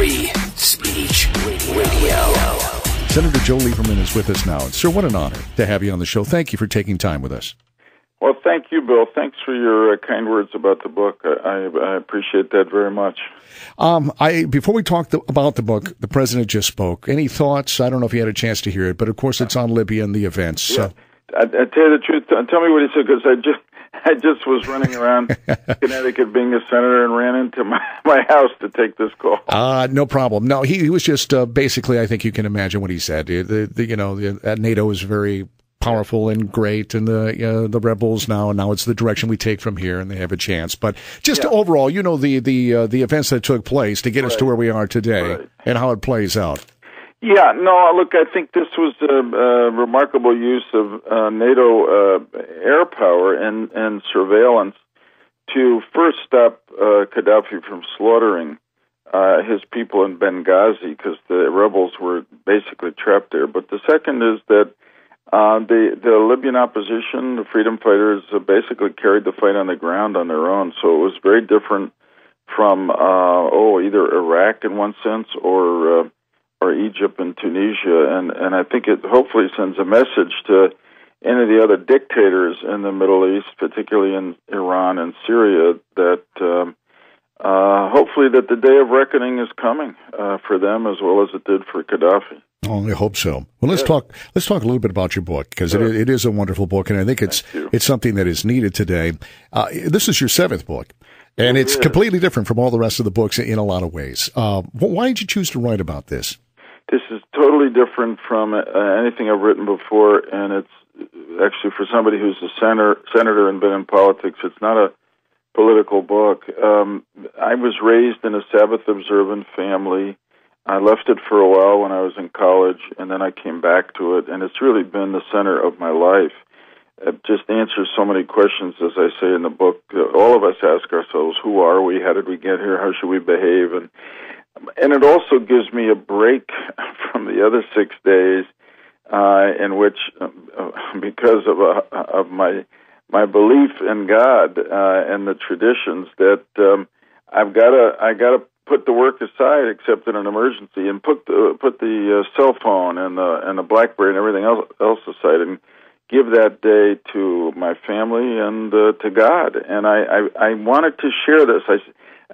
Free Speech Radio. Senator Joe Liberman is with us now. Sir, what an honor to have you on the show. Thank you for taking time with us. Well, thank you, Bill. Thanks for your kind words about the book. I appreciate that very much. Before we talk about the book, the president just spoke. Any thoughts? I don't know if you had a chance to hear it, but of course it's on Libya and the events. Yeah. I tell you the truth. Tell me what he said, because I just was running around Connecticut being a senator and ran into my house to take this call. No problem. No, he was just basically, I think you can imagine what he said. NATO is very powerful and great, and the rebels now it's the direction we take from here, and they have a chance. But just overall, the events that took place to get us to where we are today and how it plays out. Yeah, no, look, I think this was a remarkable use of NATO air power and surveillance to first stop Gaddafi from slaughtering his people in Benghazi, because the rebels were basically trapped there. But the second is that the Libyan opposition, the freedom fighters, basically carried the fight on the ground on their own. So it was very different from either Iraq in one sense or Egypt and Tunisia, and I think it hopefully sends a message to any of the other dictators in the Middle East, particularly in Iran and Syria, that hopefully that the day of reckoning is coming for them as well as it did for Gaddafi. Oh, I hope so. Well, let's talk a little bit about your book, because it is a wonderful book, and I think it's something that is needed today. This is your 7th book, and it's completely different from all the rest of the books in a lot of ways. Why did you choose to write about this? This is totally different from anything I've written before, and it's actually for somebody who's a senator and been in politics. It's not a political book. I was raised in a Sabbath-observant family. I left it for a while when I was in college, and then I came back to it, and it's really been the center of my life. It just answers so many questions, as I say in the book. All of us ask ourselves, who are we? How did we get here? How should we behave? And it also gives me a break from the other 6 days in which, because of my belief in God and the traditions, that I got to put the work aside, except in an emergency, and put the cell phone and the BlackBerry and everything else aside, and give that day to my family and to God. And I wanted to share this.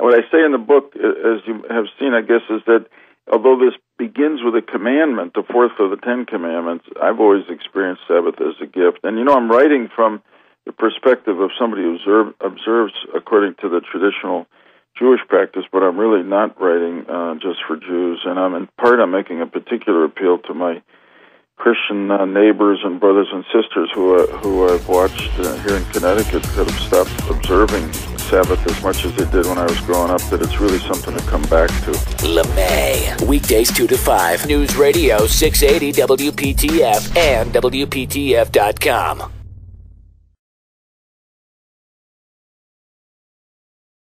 What I say in the book, as you have seen, I guess, is that although this begins with a commandment, the 4th of the 10 commandments, I've always experienced Sabbath as a gift. And, I'm writing from the perspective of somebody who observes according to the traditional Jewish practice, but I'm really not writing just for Jews. And I'm making a particular appeal to my Christian neighbors and brothers and sisters who I've watched here in Connecticut that have stopped observing Sabbath as much as they did when I was growing up, that it's really something to come back to. LuMaye, weekdays 2 to 5, News Radio 680 WPTF and WPTF.com.